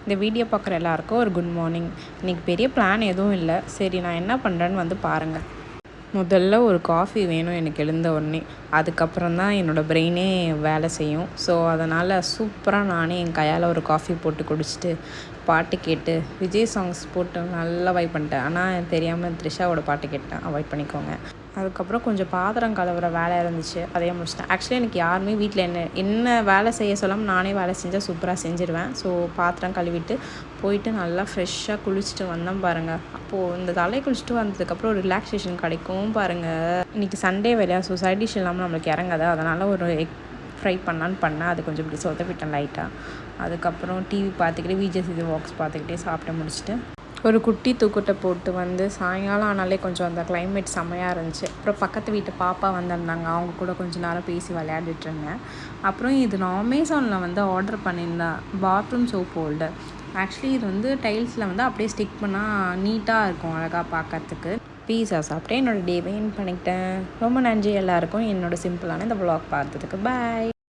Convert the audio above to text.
இந்த வீடியோ பார்க்குற எல்லாருக்கும் ஒரு குட் மார்னிங். இன்றைக்கி பெரிய பிளான் எதுவும் இல்லை. சரி நான் என்ன பண்ணுறேன்னு வந்து பாருங்கள். முதல்ல ஒரு காஃபி வேணும் எனக்கு எழுந்த உடனே. அதுக்கப்புறம் தான் என்னோடய பிரெயினே வேலை செய்யும். ஸோ அதனால் சூப்பராக நானே என் கையால் ஒரு காஃபி போட்டு குடிச்சிட்டு பாட்டு கேட்டு விஜய் சாங்ஸ் போட்டு நல்லா வைப் பண்ணிட்டேன். ஆனால் தெரியாமல் த்ரிஷாவோட பாட்டு கேட்டேன், அவாய்ட் பண்ணிக்கோங்க. அதுக்கப்புறம் கொஞ்சம் பாத்திரம் கழுவுற வேலை இருந்துச்சு, அதையே முடிச்சிட்டேன். ஆக்சுவலி எனக்கு யாருமே வீட்டில் என்ன வேலை செய்ய சொல்லாமல் நானே வேலை செஞ்சால் சூப்பராக செஞ்சுருவேன். ஸோ பாத்திரம் கழுவிட்டு போயிட்டு நல்லா ஃப்ரெஷ்ஷாக குளிச்சுட்டு வந்தேன் பாருங்கள். அப்போது இந்த தலையை குளிச்சுட்டு வந்ததுக்கப்புறம் ஒரு ரிலாக்ஸேஷன் கிடைக்கும் பாருங்கள். இன்றைக்கி சண்டே வேலையா, ஸோ சைட் டிஷ் இல்லாமல் நம்மளுக்கு இறங்காது. அதனால் ஒரு எக் ஃப்ரை பண்ணேன். அது கொஞ்சம் இப்படி சொதப்பிட்டேன் லைட்டாக. அதுக்கப்புறம் டிவி பார்த்துக்கிட்டே விஜய் வாக்ஸ் பார்த்துக்கிட்டே சாப்பிட்டு முடிச்சுட்டு ஒரு குட்டி தூக்கத்தை போட்டு வந்து சாயங்காலம் ஆனாலே கொஞ்சம் அந்த கிளைமேட் செம்மையாக இருந்துச்சு. அப்புறம் பக்கத்து வீட்டு பாப்பா வந்திருந்தாங்க, அவங்க கூட கொஞ்சம் நேரம் பேசி விளையாடிட்டு இருந்தேன். அப்புறம் இது நான் அமேசானில் வந்து ஆர்டர் பண்ணியிருந்தேன், பாத்ரூம் சோப் ஹோல்டர். ஆக்சுவலி இது வந்து டைல்ஸில் வந்து அப்படியே ஸ்டிக் பண்ணால் நீட்டாக இருக்கும், அழகாக பார்க்கறதுக்கு. பீஸா சாப்பிட்டேன், என்னோடய டேவை என் பண்ணிக்கிட்டேன். ரொம்ப நன்றி எல்லாருக்கும் என்னோடய சிம்பிளான இந்த வ்ளாக் பார்த்ததுக்கு. பாய்.